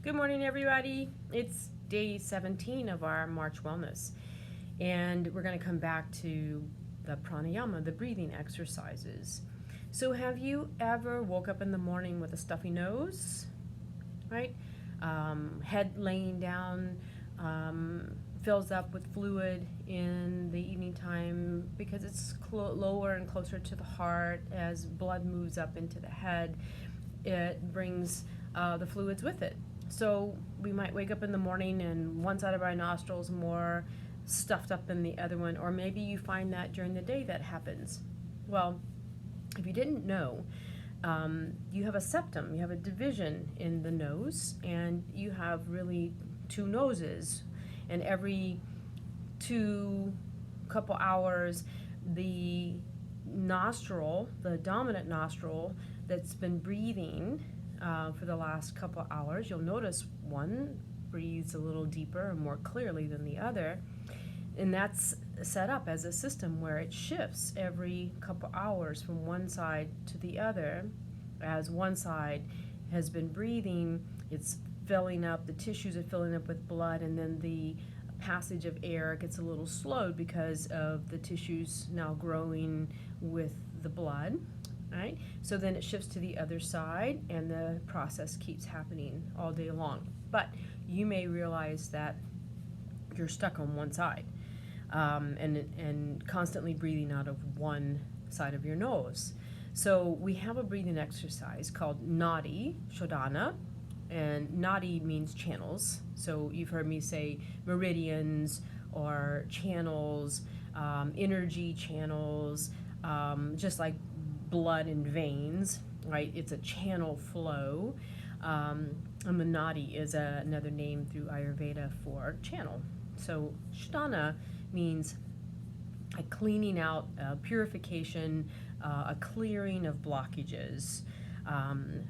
Good morning, everybody. It's day 17 of our March Wellness, and we're going to come back to the pranayama, the breathing exercises. So, have you ever woke up in the morning with a stuffy nose, right? Head laying down, fills up with fluid in the evening time because it's lower and closer to the heart. As blood moves up into the head, it brings the fluids with it. So we might wake up in the morning and one side of our nostrils more stuffed up than the other one, or maybe you find that during the day that happens. Well, if you didn't know, you have a septum, you have a division in the nose, and you have really two noses. And every couple hours, the nostril, the dominant nostril that's been breathing for the last couple hours, you'll notice one breathes a little deeper and more clearly than the other. And that's set up as a system where it shifts every couple hours from one side to the other. As one side has been breathing, it's filling up, the tissues are filling up with blood, and then the passage of air gets a little slowed because of the tissues now growing with the blood. Right? So then it shifts to the other side, and the process keeps happening all day long. But you may realize that you're stuck on one side and constantly breathing out of one side of your nose. So we have a breathing exercise called Nadi, Shodana, and Nadi means channels. So you've heard me say meridians or channels, energy channels, just like blood and veins, right? It's a channel flow. And the Nadi is another name through Ayurveda for channel. So Shodana means a cleaning out, a purification, a clearing of blockages.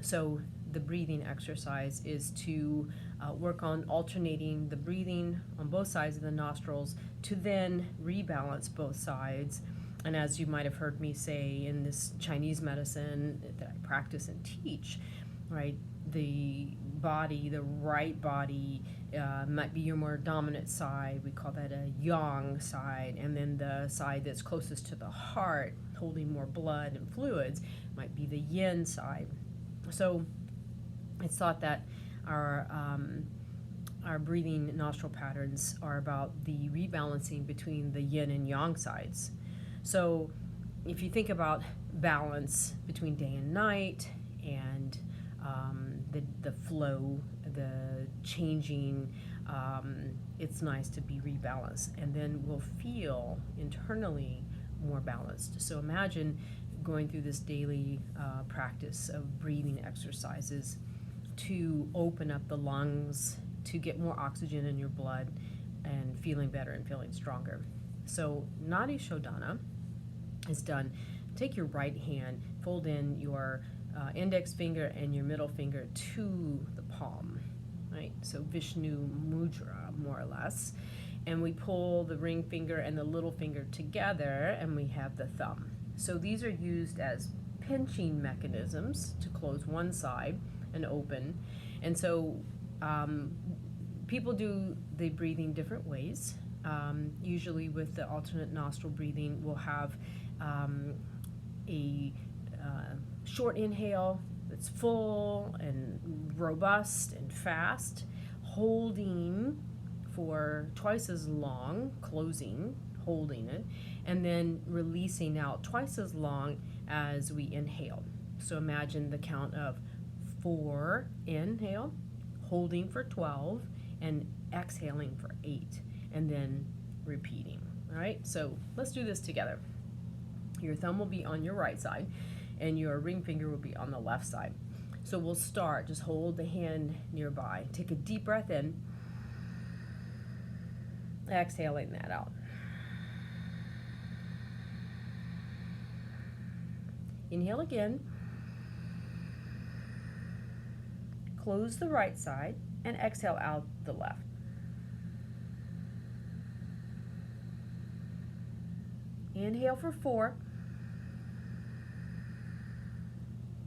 So the breathing exercise is to work on alternating the breathing on both sides of the nostrils to then rebalance both sides. And as you might have heard me say in this Chinese medicine that I practice and teach, right, the body, the right body, might be your more dominant side. We call that a yang side. And then the side that's closest to the heart, holding more blood and fluids, might be the yin side. So it's thought that our breathing nostril patterns are about the rebalancing between the yin and yang sides. So if you think about balance between day and night, and the flow, the changing, it's nice to be rebalanced, and then we'll feel internally more balanced. So imagine going through this daily practice of breathing exercises to open up the lungs, to get more oxygen in your blood, and feeling better and feeling stronger. So Nadi Shodana is done. Take your right hand, fold in your index finger and your middle finger to the palm, right? So Vishnu Mudra, more or less. And we pull the ring finger and the little finger together, and we have the thumb. So these are used as pinching mechanisms to close one side and open. And so people do the breathing different ways. Usually with the alternate nostril breathing, we'll have a short inhale that's full and robust and fast, holding for twice as long, closing, holding it, and then releasing out twice as long as we inhale. So imagine the count of 4, inhale, holding for 12, and exhaling for 8, and then repeating. All right, so let's do this together. Your thumb will be on your right side, and your ring finger will be on the left side. So we'll start, just hold the hand nearby. Take a deep breath in, exhaling that out. Inhale again. Close the right side and exhale out the left. Inhale for 4.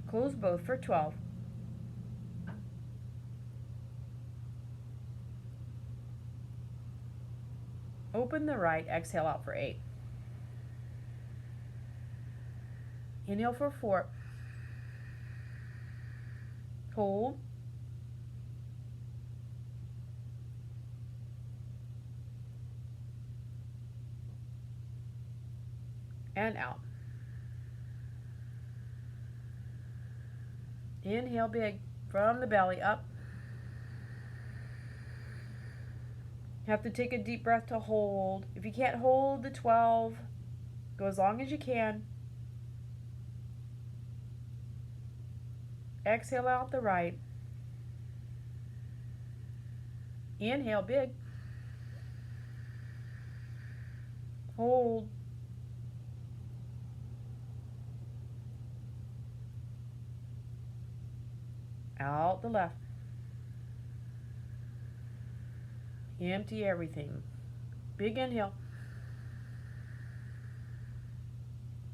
Close both for 12. Open the right, exhale out for 8. Inhale for 4. Hold. And out. Inhale big from the belly up. Have to take a deep breath to hold. If you can't hold the 12, go as long as you can. Exhale out the right. Inhale big. Hold. Out the left. Empty everything. Big inhale.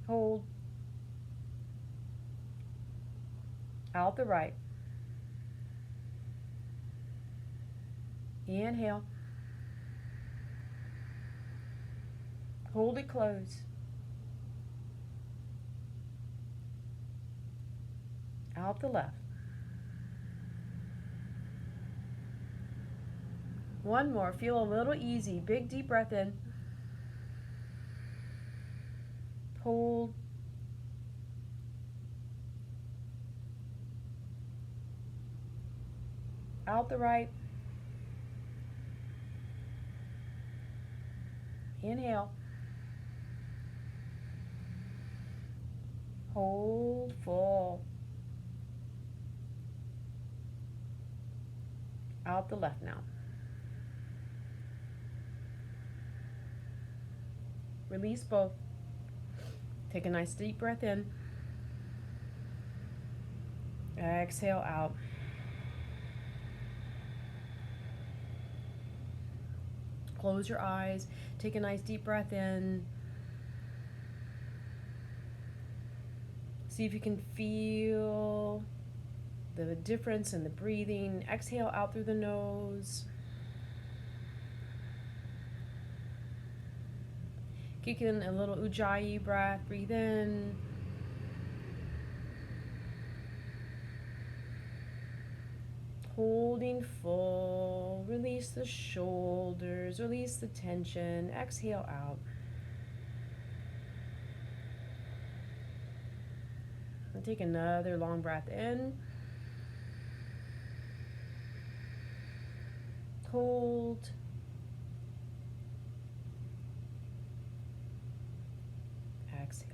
Hold. Out the right. Inhale. Hold it closed. Out the left. One more. Feel a little easy. Big deep breath in. Hold. Out the right. Inhale. Hold full. Out the left now. Release both. Take a nice deep breath in. Exhale out. Close your eyes. Take a nice deep breath in. See if you can feel the difference in the breathing. Exhale out through the nose. Kick in a little ujjayi breath. Breathe in. Holding full. Release the shoulders. Release the tension. Exhale out. And take another long breath in. Hold. Exhale.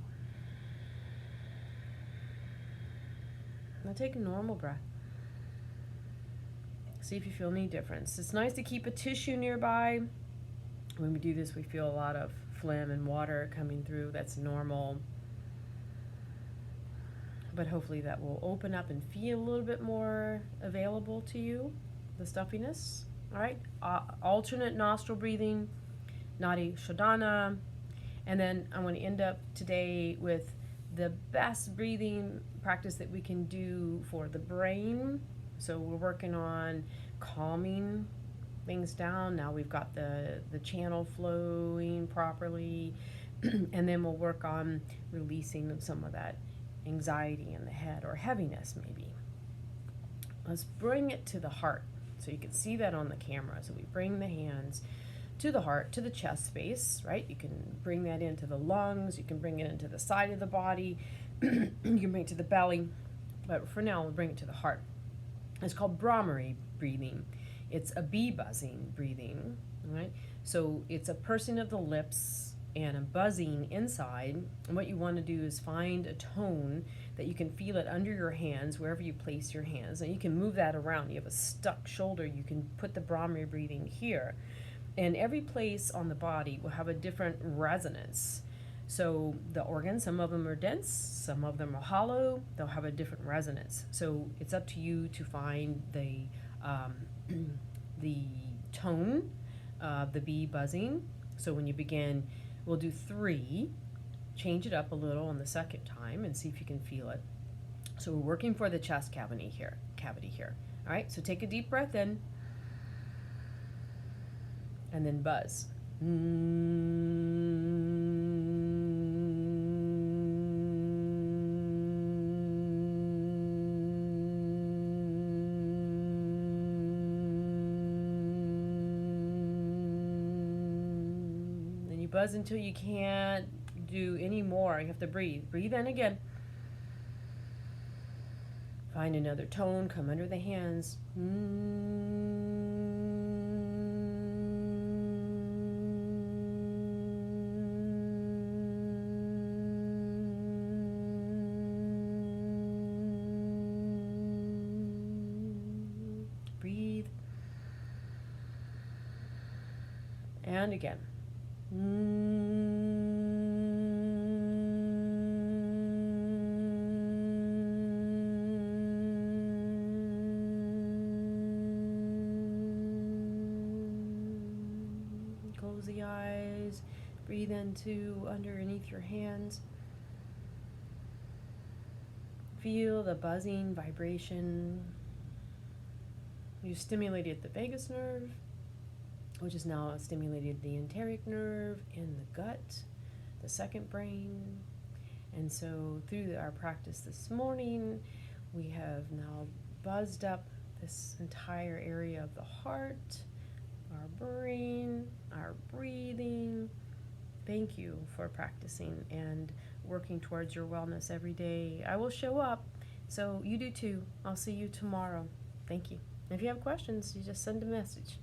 Now take a normal breath. See if you feel any difference. It's nice to keep a tissue nearby. When we do this, we feel a lot of phlegm and water coming through. That's normal. But hopefully that will open up and feel a little bit more available to you, the stuffiness. All right, alternate nostril breathing, Nadi, Shodana. And then I'm going to end up today with the best breathing practice that we can do for the brain. So we're working on calming things down. Now we've got the channel flowing properly. And then we'll work on releasing some of that anxiety in the head or heaviness maybe. Let's bring it to the heart. So you can see that on the camera. So we bring the hands to the heart, to the chest space, right? You can bring that into the lungs. You can bring it into the side of the body. You can bring it to the belly. But for now, we'll bring it to the heart. It's called Brahmeri breathing. It's a bee buzzing breathing, right? So it's a pursing of the lips and a buzzing inside. And what you want to do is find a tone that you can feel it under your hands, wherever you place your hands. And you can move that around. You have a stuck shoulder, you can put the Brahmeri breathing here. And every place on the body will have a different resonance. So the organs, some of them are dense, some of them are hollow, they'll have a different resonance. So it's up to you to find the tone of the bee buzzing. So when you begin, we'll do 3, change it up a little on the second time and see if you can feel it. So we're working for the chest cavity here. All right, so take a deep breath in and then buzz. And you buzz until you can't do any more. You have to breathe. Breathe in again. Find another tone. Come under the hands. Breathe. And again. Close the eyes. Breathe into underneath your hands. Feel the buzzing vibration. You stimulated the vagus nerve, which is now stimulated the enteric nerve in the gut, the second brain. And so through our practice this morning, we have now buzzed up this entire area of the heart, our brain, our breathing. Thank you for practicing and working towards your wellness every day. I will show up, so you do too. I'll see you tomorrow. Thank you. If you have questions, you just send a message.